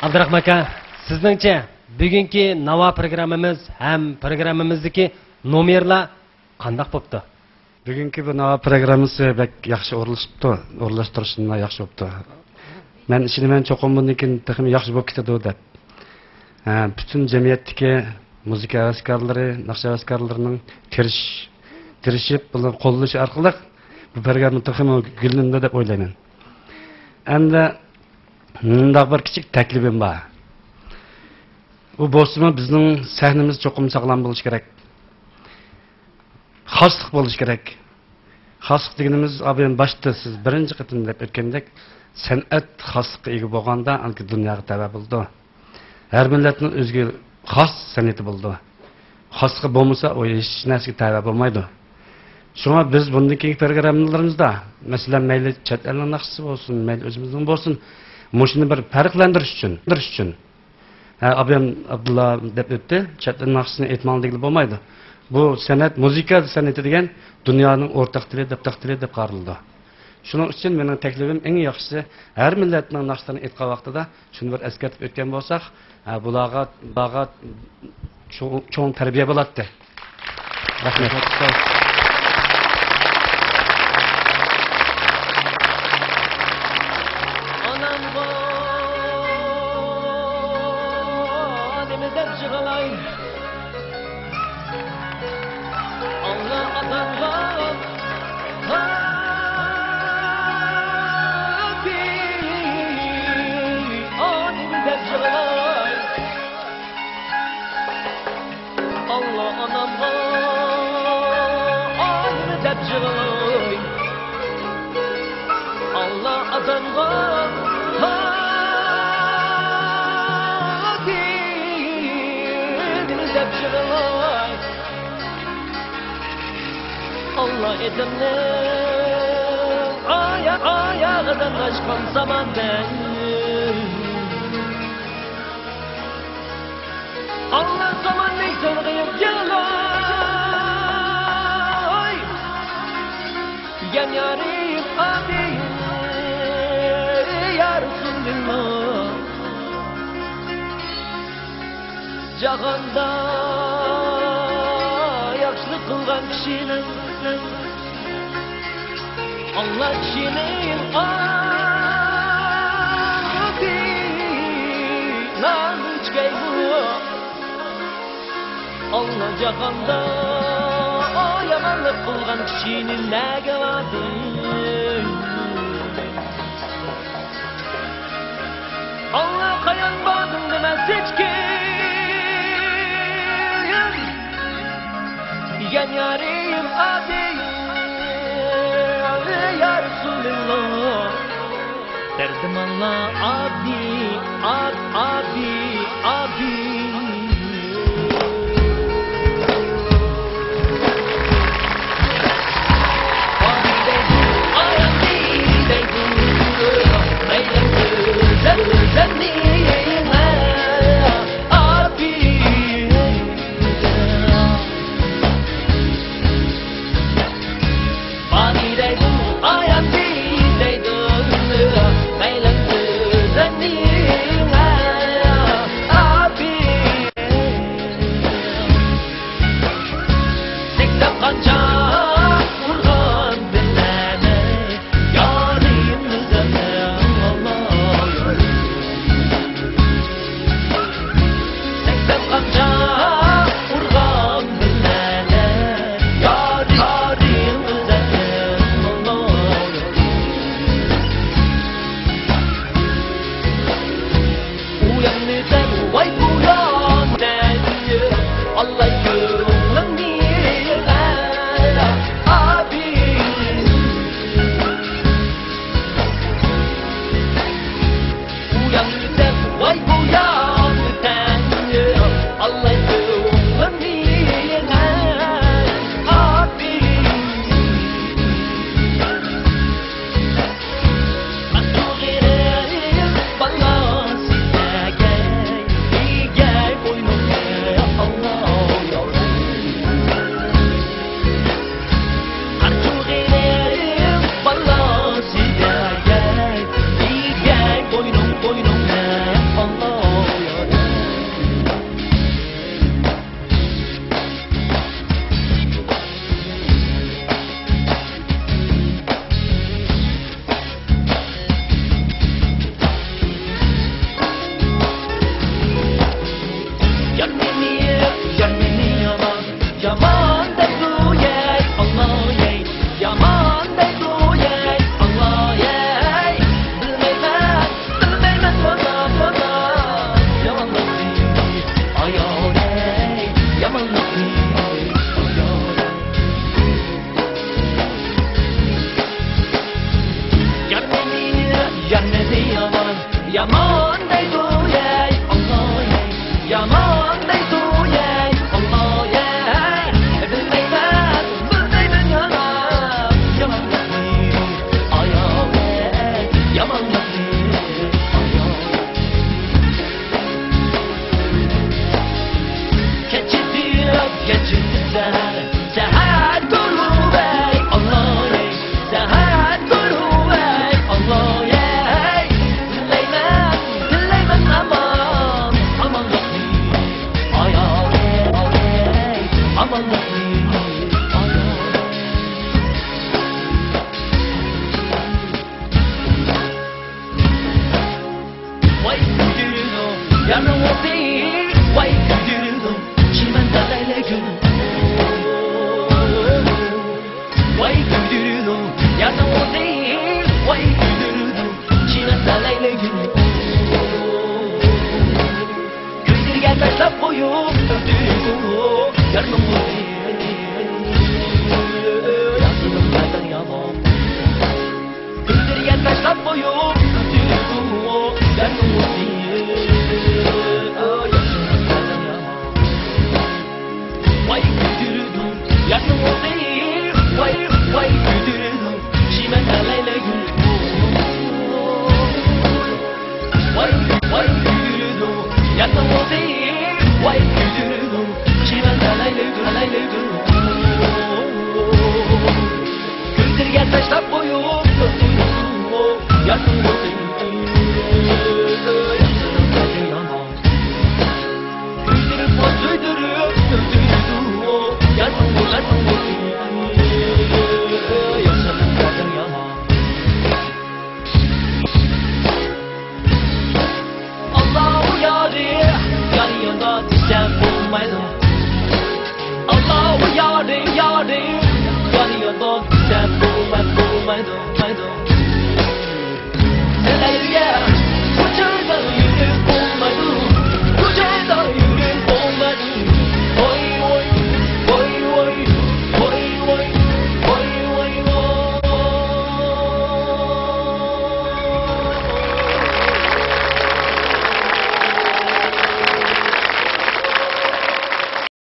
Abdurahman aka, sizningcha bugungi Navo programmamiz ham programmamizdagi nomerlar qanday bo'pti? Bugungi bu Navo programmasi bek yaxshi o'rilishibdi, o'rlashtirishni yaxshi bo'pti. Men ishimdan cho'qim bundan keyin texnik yaxshi bo'lib ketadi deb. Bütün jamiyatdagi muzika havaskorlari, naqsh havaskorlarining tirishib, buni qo'llash orqali bu programma texnik gullanadi deb o'ylayman. Endi bunday bir kichik taklifim bor. Bu bo'lsa bizning sahnamiz cho'qim sog'lom bo'lishi kerak. Xoslik bo'lishi kerak. Xoslik deganimiz abim boshda siz birinchi qatim deb o'tgandek san'at xoslikka ega bo'lganda alki dunyoga tava bo'ldi. Har millatning o'ziga xos san'ati bo'ldi. Xoslik bo'lmasa u hech narsaga tava bo'lmaydi. Shunga biz bundan keyingi programmalarimizda, masalan, mayli chet elning naqshisi bo'lsin, mayli o'zimizning bo'lsin, mushuni bir farqlantirish uchun. Abim Abdullah deb o'tdi, chet el naqshisini aytmoqligim bo'lmaydi. Bu san'at, muzika san'ati degan dunyoning o'rtaq tili deb qaraldi. Shuning uchun mening taklifim eng yaxshisi har millatning naqshlarini aytgan vaqtida shuni bir eskartib o'tgan bo'lsak, bularga cho'ng tarbiya bo'ladi. Rahmat. Allah edimni ayağıdan aşkın zamandan Allah zaman neysen kıyıp yağlay Gen yarim abi ya Resulullah Cağanda yaxşılık kılgan kişinin Allah kişinin abi Nazıç gaybu Allah cağanda yamanlık kılgan kişinin nege vardı Allah kayan badın demez seçkin Gen yarim abi ya Resulullah derdim Allah abi Ôi